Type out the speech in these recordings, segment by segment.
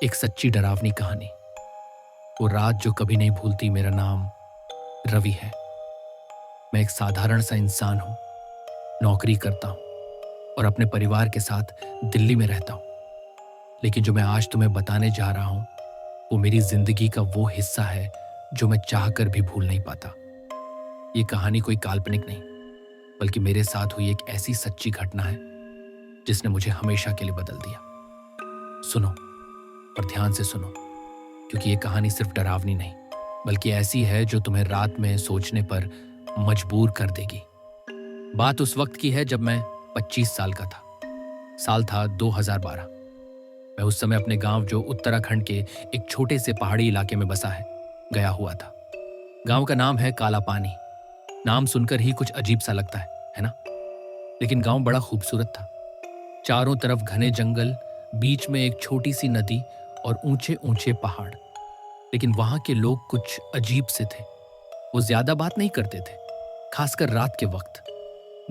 एक सच्ची डरावनी कहानी। वो रात जो कभी नहीं भूलती। मेरा नाम रवि है। मैं एक साधारण सा इंसान हूँ। नौकरी करता हूँ और अपने परिवार के साथ दिल्ली में रहता हूँ। लेकिन जो मैं आज तुम्हें बताने जा रहा हूँ वो मेरी जिंदगी का वो हिस्सा है जो मैं चाहकर भी भूल नहीं पाता। ये कहानी कोई काल्पनिक नहीं बल्कि मेरे साथ हुई एक ऐसी सच्ची घटना है जिसने मुझे हमेशा के लिए बदल दिया। सुनो और ध्यान से सुनो, क्योंकि ये कहानी सिर्फ डरावनी नहीं बल्कि ऐसी है जो तुम्हें रात में सोचने पर मजबूर कर देगी। बात उस वक्त की है जब मैं 25 साल का था। साल था 2012। मैं उस समय अपने गांव जो उत्तराखंड के एक छोटे से पहाड़ी इलाके में बसा है गया हुआ था। गांव का नाम है काला पानी। नाम सुनकर ही कुछ अजीब सा लगता है ना? लेकिन गांव बड़ा खूबसूरत था। चारों तरफ घने जंगल, बीच में एक छोटी सी नदी और ऊंचे ऊंचे पहाड़। लेकिन वहां के लोग कुछ अजीब से थे। वो ज्यादा बात नहीं करते थे, खासकर रात के वक्त।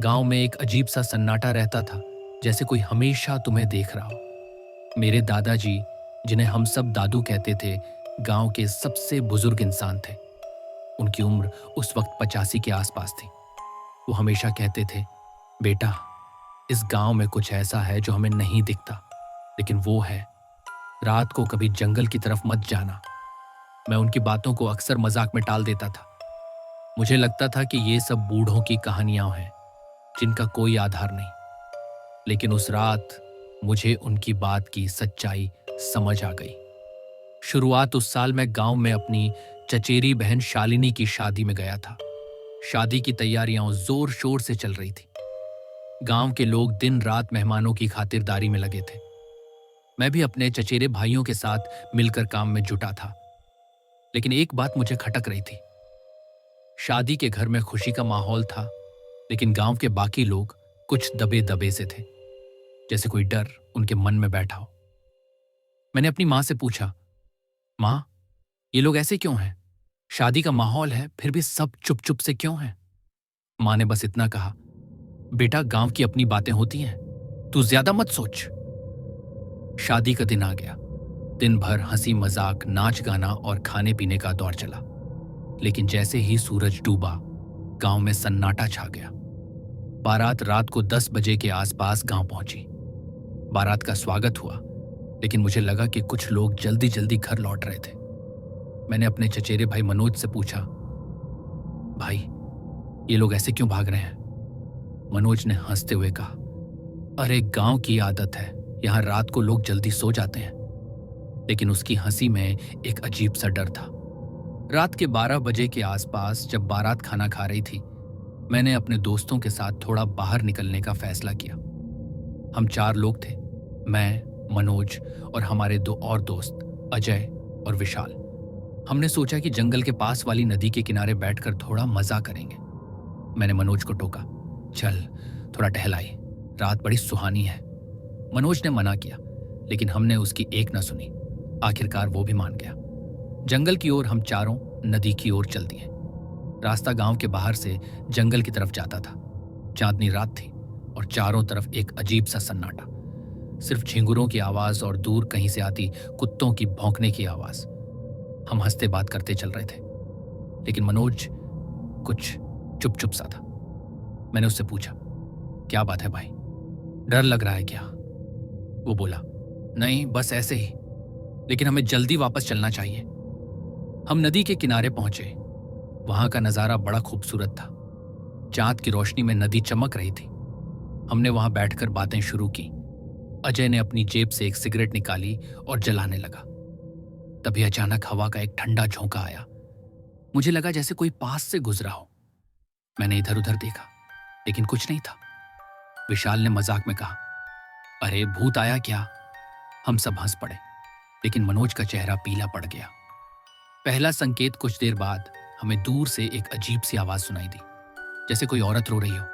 गांव में एक अजीब सा सन्नाटा रहता था, जैसे कोई हमेशा तुम्हें देख रहा हो। मेरे दादाजी, जिन्हें हम सब दादू कहते थे, गांव के सबसे बुजुर्ग इंसान थे। उनकी उम्र उस वक्त 85 के आसपास थी। वो हमेशा कहते थे, बेटा, इस गांव में कुछ ऐसा है जो हमें नहीं दिखता, लेकिन वो है, रात को कभी जंगल की तरफ मत जाना। मैं उनकी बातों को अक्सर मजाक में टाल देता था। मुझे लगता था कि ये सब बूढ़ों की कहानियां हैं जिनका कोई आधार नहीं। लेकिन उस रात मुझे उनकी बात की सच्चाई समझ आ गई। शुरुआत उस साल मैं गांव में अपनी चचेरी बहन शालिनी की शादी में गया था। शादी की तैयारियां जोर शोर से चल रही थी। गांव के लोग दिन रात मेहमानों की खातिरदारी में लगे थे। मैं भी अपने चचेरे भाइयों के साथ मिलकर काम में जुटा था। लेकिन एक बात मुझे खटक रही थी। शादी के घर में खुशी का माहौल था, लेकिन गांव के बाकी लोग कुछ दबे दबे से थे, जैसे कोई डर उनके मन में बैठा हो। मैंने अपनी मां से पूछा, मां, ये लोग ऐसे क्यों हैं? शादी का माहौल है, फिर भी सब चुप चुप से क्यों हैं? मां ने बस इतना कहा, बेटा, गांव की अपनी बातें होती हैं, तू ज्यादा मत सोच। शादी का दिन आ गया। दिन भर हंसी मजाक, नाच गाना और खाने पीने का दौर चला। लेकिन जैसे ही सूरज डूबा, गांव में सन्नाटा छा गया। बारात रात को 10 बजे के आसपास गांव पहुंची। बारात का स्वागत हुआ, लेकिन मुझे लगा कि कुछ लोग जल्दी जल्दी घर लौट रहे थे। मैंने अपने चचेरे भाई मनोज से पूछा, भाई, ये लोग ऐसे क्यों भाग रहे हैं? मनोज ने हंसते हुए कहा, अरे, गांव की आदत है, यहां रात को लोग जल्दी सो जाते हैं। लेकिन उसकी हंसी में एक अजीब सा डर था। रात के 12 बजे के आसपास जब बारात खाना खा रही थी, मैंने अपने दोस्तों के साथ थोड़ा बाहर निकलने का फैसला किया। हम 4 लोग थे, मैं, मनोज और हमारे 2 और दोस्त, अजय और विशाल। हमने सोचा कि जंगल के पास वाली नदी के किनारे बैठकर थोड़ा मजा करेंगे। मैंने मनोज को टोका, चल थोड़ा टहल आई, रात बड़ी सुहानी है। मनोज ने मना किया, लेकिन हमने उसकी एक न सुनी। आखिरकार वो भी मान गया। जंगल की ओर हम चारों नदी की ओर चल दिए। रास्ता गांव के बाहर से जंगल की तरफ जाता था। चांदनी रात थी और चारों तरफ एक अजीब सा सन्नाटा। सिर्फ झिंगुरों की आवाज और दूर कहीं से आती कुत्तों की भौंकने की आवाज। हम हंसते बात करते चल रहे थे, लेकिन मनोज कुछ चुप चुप सा था। मैंने उससे पूछा, क्या बात है भाई, डर लग रहा है क्या? वो बोला, नहीं, बस ऐसे ही, लेकिन हमें जल्दी वापस चलना चाहिए। हम नदी के किनारे पहुंचे। वहां का नजारा बड़ा खूबसूरत था। चांद की रोशनी में नदी चमक रही थी। हमने वहां बैठकर बातें शुरू की। अजय ने अपनी जेब से एक सिगरेट निकाली और जलाने लगा। तभी अचानक हवा का एक ठंडा झोंका आया। मुझे लगा जैसे कोई पास से गुजरा हो। मैंने इधर उधर देखा, लेकिन कुछ नहीं था। विशाल ने मजाक में कहा, अरे, भूत आया क्या? हम सब हंस पड़े, लेकिन मनोज का चेहरा पीला पड़ गया। पहला संकेत कुछ देर बाद हमें दूर से एक अजीब सी आवाज सुनाई दी, जैसे कोई औरत रो रही हो।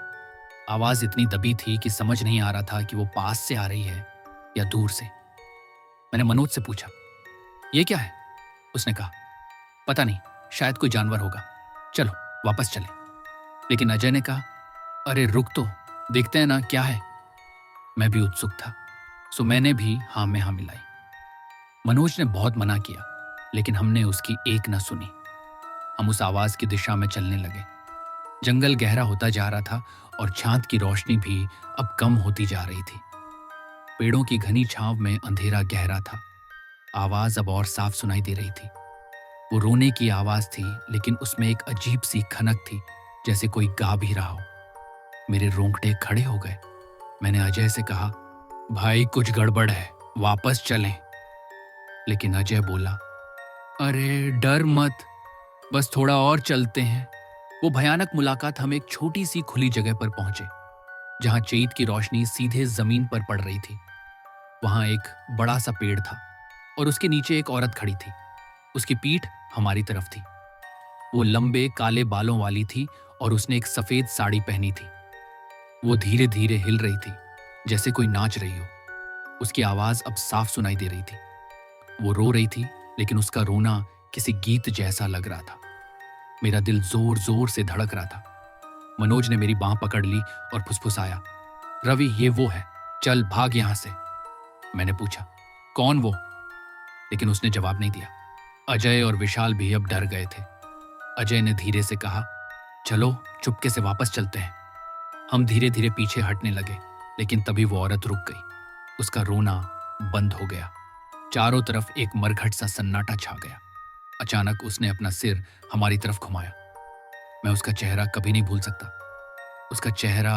आवाज इतनी दबी थी कि समझ नहीं आ रहा था कि वो पास से आ रही है या दूर से। मैंने मनोज से पूछा, ये क्या है? उसने कहा, पता नहीं, शायद कोई जानवर होगा, चलो वापस चले। लेकिन अजय ने कहा, अरे रुक तो, देखते हैं ना क्या है। मैं भी उत्सुक था, सो मैंने भी हाँ में हाँ मिलाई। मनोज ने बहुत मना किया, लेकिन हमने उसकी एक न सुनी। हम उस आवाज की दिशा में चलने लगे। जंगल गहरा होता जा रहा था और चांद की रोशनी भी अब कम होती जा रही थी। पेड़ों की घनी छांव में अंधेरा गहरा था। आवाज अब और साफ सुनाई दे रही थी। वो रोने की आवाज थी, लेकिन उसमें एक अजीब सी खनक थी, जैसे कोई गा भी रहा हो। मेरे रोंगटे खड़े हो गए। मैंने अजय से कहा, भाई कुछ गड़बड़ है, वापस चलें। लेकिन अजय बोला, अरे डर मत, बस थोड़ा और चलते हैं। वो भयानक मुलाकात हम एक छोटी सी खुली जगह पर पहुंचे, जहां चैत की रोशनी सीधे जमीन पर पड़ रही थी। वहां एक बड़ा सा पेड़ था और उसके नीचे एक औरत खड़ी थी। उसकी पीठ हमारी तरफ थी। वो लंबे काले बालों वाली थी और उसने एक सफेद साड़ी पहनी थी। वो धीरे धीरे हिल रही थी, जैसे कोई नाच रही हो। उसकी आवाज अब साफ सुनाई दे रही थी। वो रो रही थी, लेकिन उसका रोना किसी गीत जैसा लग रहा था। मेरा दिल जोर जोर से धड़क रहा था। मनोज ने मेरी बांह पकड़ ली और फुसफुसाया, रवि ये वो है, चल भाग यहां से। मैंने पूछा, कौन वो? लेकिन उसने जवाब नहीं दिया। अजय और विशाल भी अब डर गए थे। अजय ने धीरे से कहा, चलो चुपके से वापस चलते हैं। हम धीरे धीरे पीछे हटने लगे, लेकिन तभी वो औरत रुक गई। उसका रोना बंद हो गया। चारों तरफ एक मरघट सा सन्नाटा छा गया। अचानक उसने अपना सिर हमारी तरफ घुमाया। मैं उसका चेहरा कभी नहीं भूल सकता। उसका चेहरा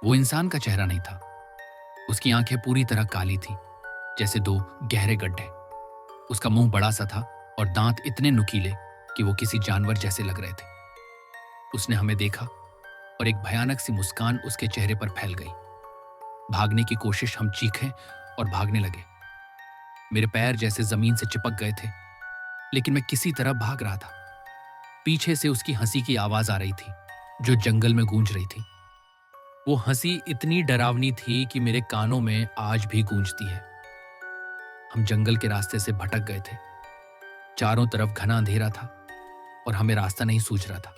वो इंसान का चेहरा नहीं था। उसकी आंखें पूरी तरह काली थी, जैसे दो गहरे गड्ढे। उसका मुंह बड़ा सा था और दांत इतने नुकीले कि वो किसी जानवर जैसे लग रहे थे। उसने हमें देखा और एक भयानक सी मुस्कान उसके चेहरे पर फैल गई। भागने की कोशिश हम चीखे और भागने लगे। मेरे पैर जैसे जमीन से चिपक गए थे, लेकिन मैं किसी तरह भाग रहा था। पीछे से उसकी हंसी की आवाज आ रही थी, जो जंगल में गूंज रही थी। वो हंसी इतनी डरावनी थी कि मेरे कानों में आज भी गूंजती है। हम जंगल के रास्ते से भटक गए थे। चारों तरफ घना अंधेरा था और हमें रास्ता नहीं सूझ रहा था।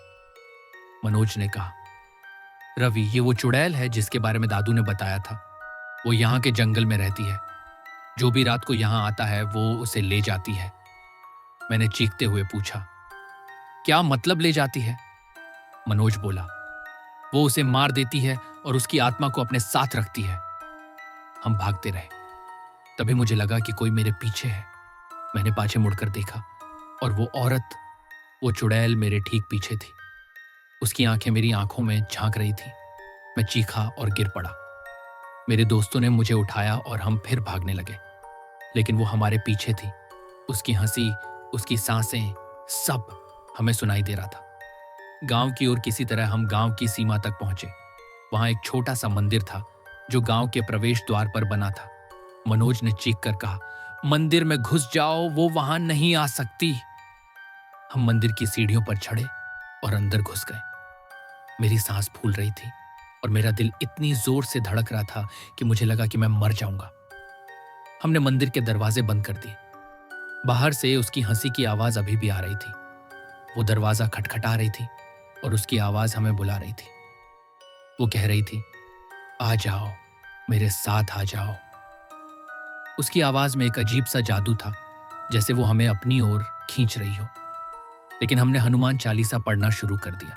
मनोज ने कहा, रवि ये वो चुड़ैल है जिसके बारे में दादू ने बताया था। वो यहाँ के जंगल में रहती है। जो भी रात को यहाँ आता है वो उसे ले जाती है। मैंने चीखते हुए पूछा, क्या मतलब ले जाती है? मनोज बोला, वो उसे मार देती है और उसकी आत्मा को अपने साथ रखती है। हम भागते रहे। तभी मुझे लगा कि कोई मेरे पीछे है। मैंने पाछे मुड़कर देखा और वो औरत, वो चुड़ैल मेरे ठीक पीछे थी। उसकी आंखें मेरी आंखों में झांक रही थी। मैं चीखा और गिर पड़ा। मेरे दोस्तों ने मुझे उठाया और हम फिर भागने लगे, लेकिन वो हमारे पीछे थी। उसकी हंसी, उसकी सांसें, सब हमें सुनाई दे रहा था। गांव की ओर किसी तरह हम गांव की सीमा तक पहुंचे। वहां एक छोटा सा मंदिर था जो गांव के प्रवेश द्वार पर बना था। मनोज ने चीख कर कहा, मंदिर में घुस जाओ, वो वहां नहीं आ सकती। हम मंदिर की सीढ़ियों पर चढ़े और अंदर घुस गए। मेरी सांस फूल रही थी और मेरा दिल इतनी जोर से धड़क रहा था कि मुझे लगा कि मैं मर जाऊंगा। हमने मंदिर के दरवाजे बंद कर दिए। बाहर से उसकी हंसी की आवाज अभी भी आ रही थी। वो दरवाजा खटखटा रही थी और उसकी आवाज हमें बुला रही थी। वो कह रही थी, आ जाओ, मेरे साथ आ जाओ। उसकी आवाज में एक अजीब सा जादू था, जैसे वो हमें अपनी ओर खींच रही हो। लेकिन हमने हनुमान चालीसा पढ़ना शुरू कर दिया।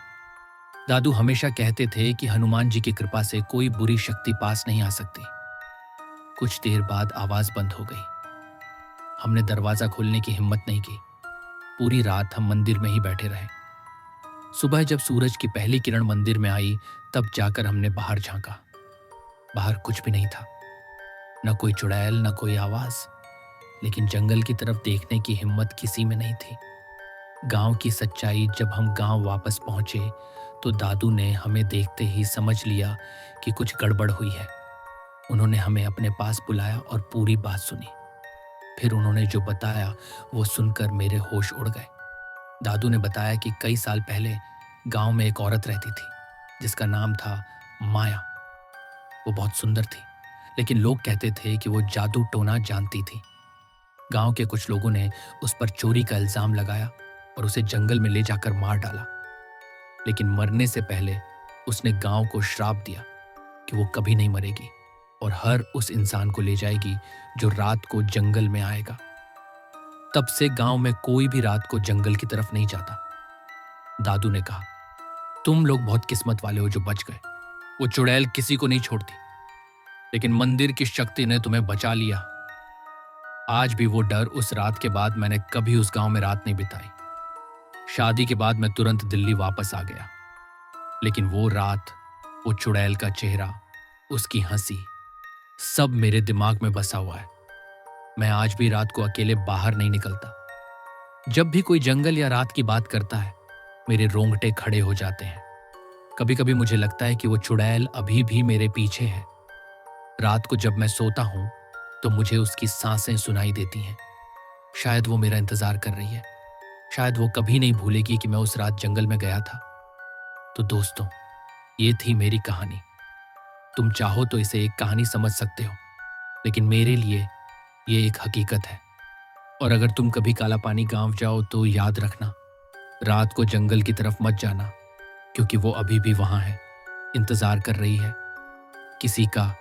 दादू हमेशा कहते थे कि हनुमान जी की कृपा से कोई बुरी शक्ति पास नहीं आ सकती। कुछ देर बाद आवाज बंद हो गई। हमने दरवाजा खोलने की हिम्मत नहीं की। पूरी रात हम मंदिर में ही बैठे रहे। सुबह जब सूरज की पहली किरण मंदिर में आई, तब जाकर हमने बाहर झांका। बाहर कुछ भी नहीं था, न कोई चुड़ैल, न कोई आवाज। लेकिन जंगल की तरफ देखने की हिम्मत किसी में नहीं थी। गांव की सच्चाई, जब हम गांव वापस पहुंचे तो दादू ने हमें देखते ही समझ लिया कि कुछ गड़बड़ हुई है। उन्होंने हमें अपने पास बुलाया और पूरी बात सुनी। फिर उन्होंने जो बताया वो सुनकर मेरे होश उड़ गए। दादू ने बताया कि कई साल पहले गांव में एक औरत रहती थी जिसका नाम था माया। वो बहुत सुंदर थी, लेकिन लोग कहते थे कि वो जादू टोना जानती थी। गांव के कुछ लोगों ने उस पर चोरी का इल्जाम लगाया और उसे जंगल में ले जाकर मार डाला। लेकिन मरने से पहले उसने गांव को श्राप दिया कि वो कभी नहीं मरेगी। और हर उस इंसान को ले जाएगी जो रात को जंगल में आएगा। तब से गांव में कोई भी रात को जंगल की तरफ नहीं जाता। दादू ने कहा, तुम लोग बहुत किस्मत वाले हो जो बच गए। वो चुड़ैल किसी को नहीं छोड़ती, लेकिन मंदिर की शक्ति ने तुम्हें बचा लिया। आज भी वो डर, उस रात के बाद मैंने कभी उस गांव में रात नहीं बिताई। शादी के बाद मैं तुरंत दिल्ली वापस आ गया, लेकिन वो रात, वो चुड़ैल का चेहरा, उसकी हंसी, सब मेरे दिमाग में बसा हुआ है। मैं आज भी रात को अकेले बाहर नहीं निकलता। जब भी कोई जंगल या रात की बात करता है, मेरे रोंगटे खड़े हो जाते हैं। कभी कभी मुझे लगता है कि वो चुड़ैल अभी भी मेरे पीछे है। रात को जब मैं सोता हूं तो मुझे उसकी सांसें सुनाई देती हैं। शायद वो मेरा इंतजार कर रही है। शायद वो कभी नहीं भूलेगी कि मैं उस रात जंगल में गया था। तो दोस्तों, ये थी मेरी कहानी। तुम चाहो तो इसे एक कहानी समझ सकते हो, लेकिन मेरे लिए ये एक हकीकत है। और अगर तुम कभी काला पानी गांव जाओ तो याद रखना, रात को जंगल की तरफ मत जाना, क्योंकि वो अभी भी वहां है, इंतजार कर रही है किसी का